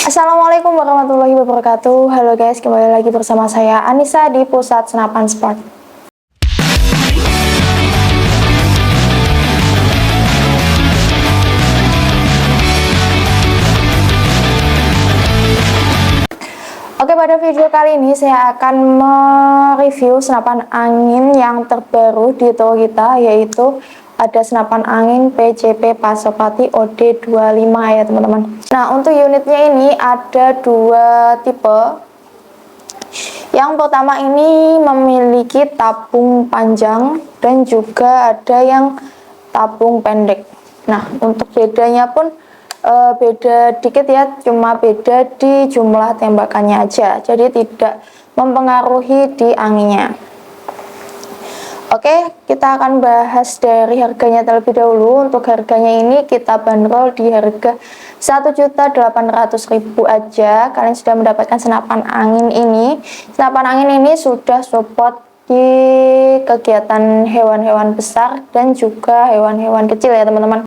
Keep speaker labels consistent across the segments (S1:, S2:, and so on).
S1: Assalamualaikum warahmatullahi wabarakatuh. Halo guys, kembali lagi bersama saya Anissa di Pusat Senapan Sport. Oke, pada video kali ini saya akan mereview senapan angin yang terbaru di toko kita, yaitu ada senapan angin PCP Pasopati OD25 ya teman-teman. Nah, untuk unitnya ini ada dua tipe. Yang pertama ini memiliki tabung panjang dan juga ada yang tabung pendek. Nah, untuk bedanya pun beda dikit ya, cuma beda di jumlah tembakannya aja, jadi tidak mempengaruhi di anginnya. Oke, kita akan bahas dari harganya terlebih dahulu. Untuk harganya ini kita bandrol di harga 1.800.000 aja. Kalian sudah mendapatkan senapan angin ini. Senapan angin ini sudah support di kegiatan hewan-hewan besar dan juga hewan-hewan kecil ya teman-teman.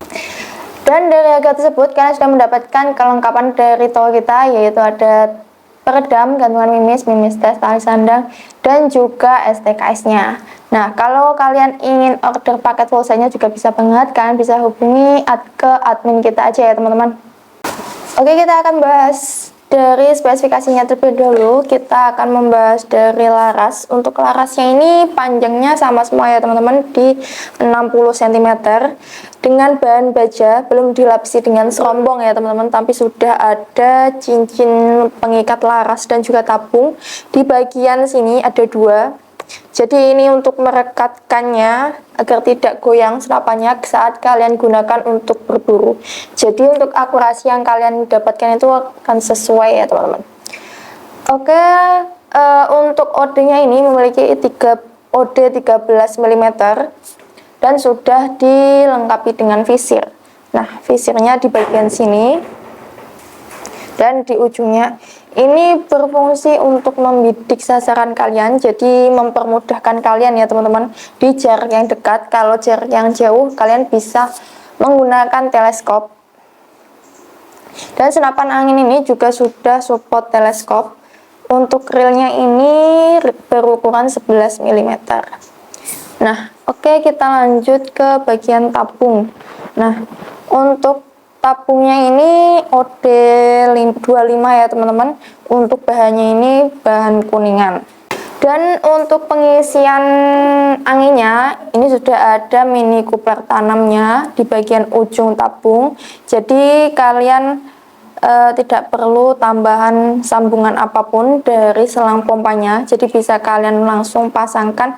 S1: Dan dari harga tersebut kalian sudah mendapatkan kelengkapan dari toko kita, yaitu ada peredam, gantungan mimis, mimis tes, tali sandang, dan juga STKS-nya. Nah, kalau kalian ingin order paket full set-nya juga bisa banget, kalian bisa hubungi ke admin kita aja ya teman-teman. Oke, kita akan bahas dari spesifikasinya terlebih dahulu. Kita akan membahas dari laras. Untuk larasnya ini panjangnya sama semua ya teman-teman, di 60 cm dengan bahan baja, belum dilapisi dengan serombong ya teman-teman, tapi sudah ada cincin pengikat laras dan juga tabung. Di bagian sini ada dua. Jadi ini untuk merekatkannya agar tidak goyang senapannya saat kalian gunakan untuk berburu. Jadi untuk akurasi yang kalian dapatkan itu akan sesuai ya teman-teman. Oke, untuk OD-nya ini memiliki OD 13 mm dan sudah dilengkapi dengan visir. Nah, visirnya di bagian sini dan di ujungnya ini berfungsi untuk membidik sasaran kalian, jadi mempermudahkan kalian ya teman-teman di jarak yang dekat. Kalau jarak yang jauh kalian bisa menggunakan teleskop. Dan senapan angin ini juga sudah support teleskop. Untuk reelnya ini berukuran 11 mm. Nah, oke, kita lanjut ke bagian tabung. Nah, untuk tabungnya ini OD 25 ya teman-teman. Untuk bahannya ini bahan kuningan. Dan untuk pengisian anginnya ini sudah ada mini coupler tanamnya di bagian ujung tabung. Jadi kalian tidak perlu tambahan sambungan apapun dari selang pompanya. Jadi bisa kalian langsung pasangkan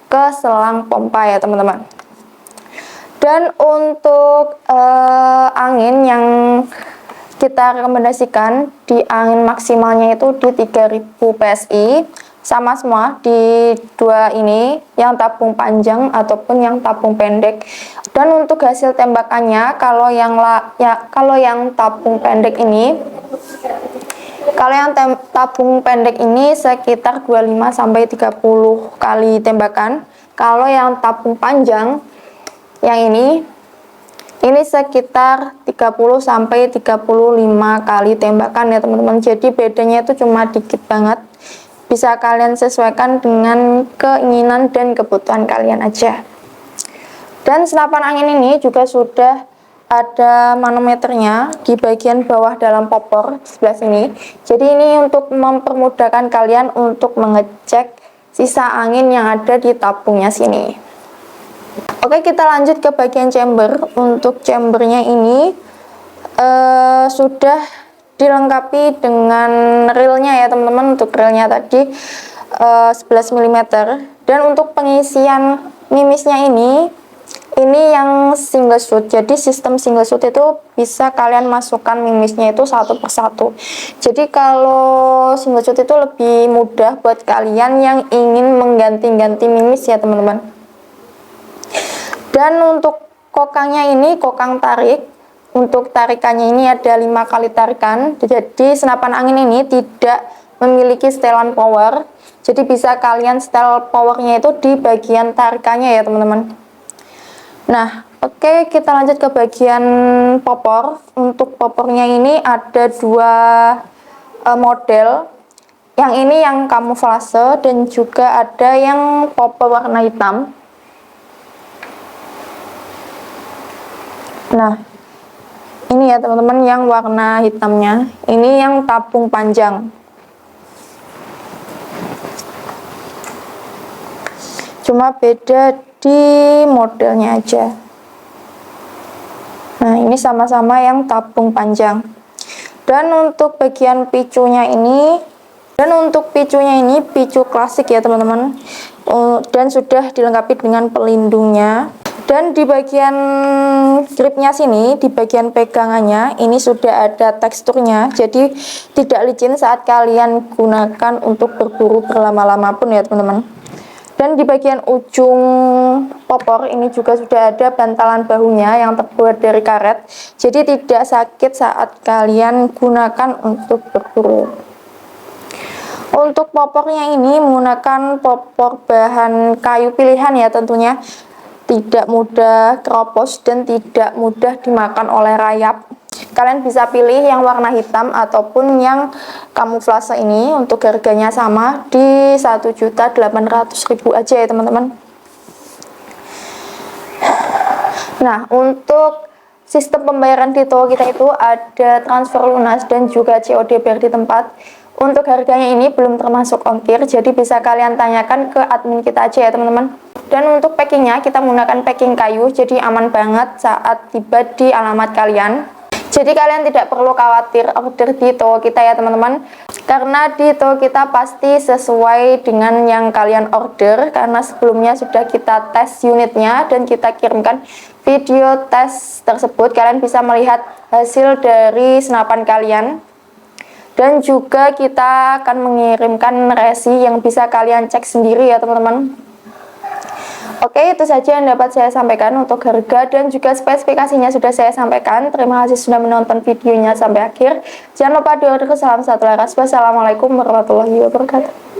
S1: ke selang pompa ya teman-teman. Dan untuk angin yang kita rekomendasikan, di angin maksimalnya itu di 3000 PSI, sama semua di dua ini, yang tabung panjang ataupun yang tabung pendek. Dan untuk hasil tembakannya, kalau yang tabung pendek ini, tabung pendek ini sekitar 25 sampai 30 kali tembakan. Kalau yang tabung panjang yang ini sekitar 30 sampai 35 kali tembakan ya teman-teman. Jadi bedanya itu cuma dikit banget. Bisa kalian sesuaikan dengan keinginan dan kebutuhan kalian aja. Dan senapan angin ini juga sudah ada manometernya di bagian bawah dalam popor sebelah sini. Jadi ini untuk mempermudahkan kalian untuk mengecek sisa angin yang ada di tabungnya sini. Oke, kita lanjut ke bagian chamber. Untuk chambernya ini sudah dilengkapi dengan reelnya ya teman-teman. Untuk reelnya tadi 11 mm. Dan untuk pengisian mimisnya ini yang single shoot. Jadi sistem single shoot itu bisa kalian masukkan mimisnya itu satu persatu. Jadi kalau single shoot itu lebih mudah buat kalian yang ingin mengganti-ganti mimis ya teman-teman. Dan untuk kokangnya ini kokang tarik. Untuk tarikannya ini ada 5 kali tarikan. Jadi senapan angin ini tidak memiliki setelan power. Jadi bisa kalian setel powernya itu di bagian tarikannya ya teman-teman. Nah, Oke, kita lanjut ke bagian popor. Untuk popornya ini ada dua model. Yang ini yang kamuflase dan juga ada yang popor warna hitam. Nah, ini ya teman-teman yang warna hitamnya. Ini yang tabung panjang. Cuma beda di modelnya aja. Nah, ini sama-sama yang tabung panjang. Dan untuk bagian picunya ini, picu klasik ya teman-teman. Dan sudah dilengkapi dengan pelindungnya. Dan di bagian gripnya sini, di bagian pegangannya, ini sudah ada teksturnya. Jadi tidak licin saat kalian gunakan untuk berburu berlama-lama pun ya teman-teman. Dan di bagian ujung popor ini juga sudah ada bantalan bahunya yang terbuat dari karet. Jadi tidak sakit saat kalian gunakan untuk berburu. Untuk popornya ini menggunakan popor bahan kayu pilihan ya tentunya. Tidak mudah keropos dan tidak mudah dimakan oleh rayap. Kalian bisa pilih yang warna hitam ataupun yang kamuflase ini. Untuk harganya sama di 1.800.000 aja ya teman-teman. Nah, untuk sistem pembayaran di toko kita itu ada transfer lunas dan juga COD bayar di tempat. Untuk harganya ini belum termasuk ongkir, jadi bisa kalian tanyakan ke admin kita aja ya teman-teman. Dan untuk packingnya kita menggunakan packing kayu, jadi aman banget saat tiba di alamat kalian. Jadi kalian tidak perlu khawatir order di toko kita ya teman-teman, karena di toko kita pasti sesuai dengan yang kalian order, karena sebelumnya sudah kita tes unitnya dan kita kirimkan video tes tersebut. Kalian bisa melihat hasil dari senapan kalian. Dan juga kita akan mengirimkan resi yang bisa kalian cek sendiri ya teman-teman. Oke, itu saja yang dapat saya sampaikan untuk harga dan juga spesifikasinya sudah saya sampaikan. Terima kasih sudah menonton videonya sampai akhir. Jangan lupa di order. Salam satu laras. Wassalamualaikum warahmatullahi wabarakatuh.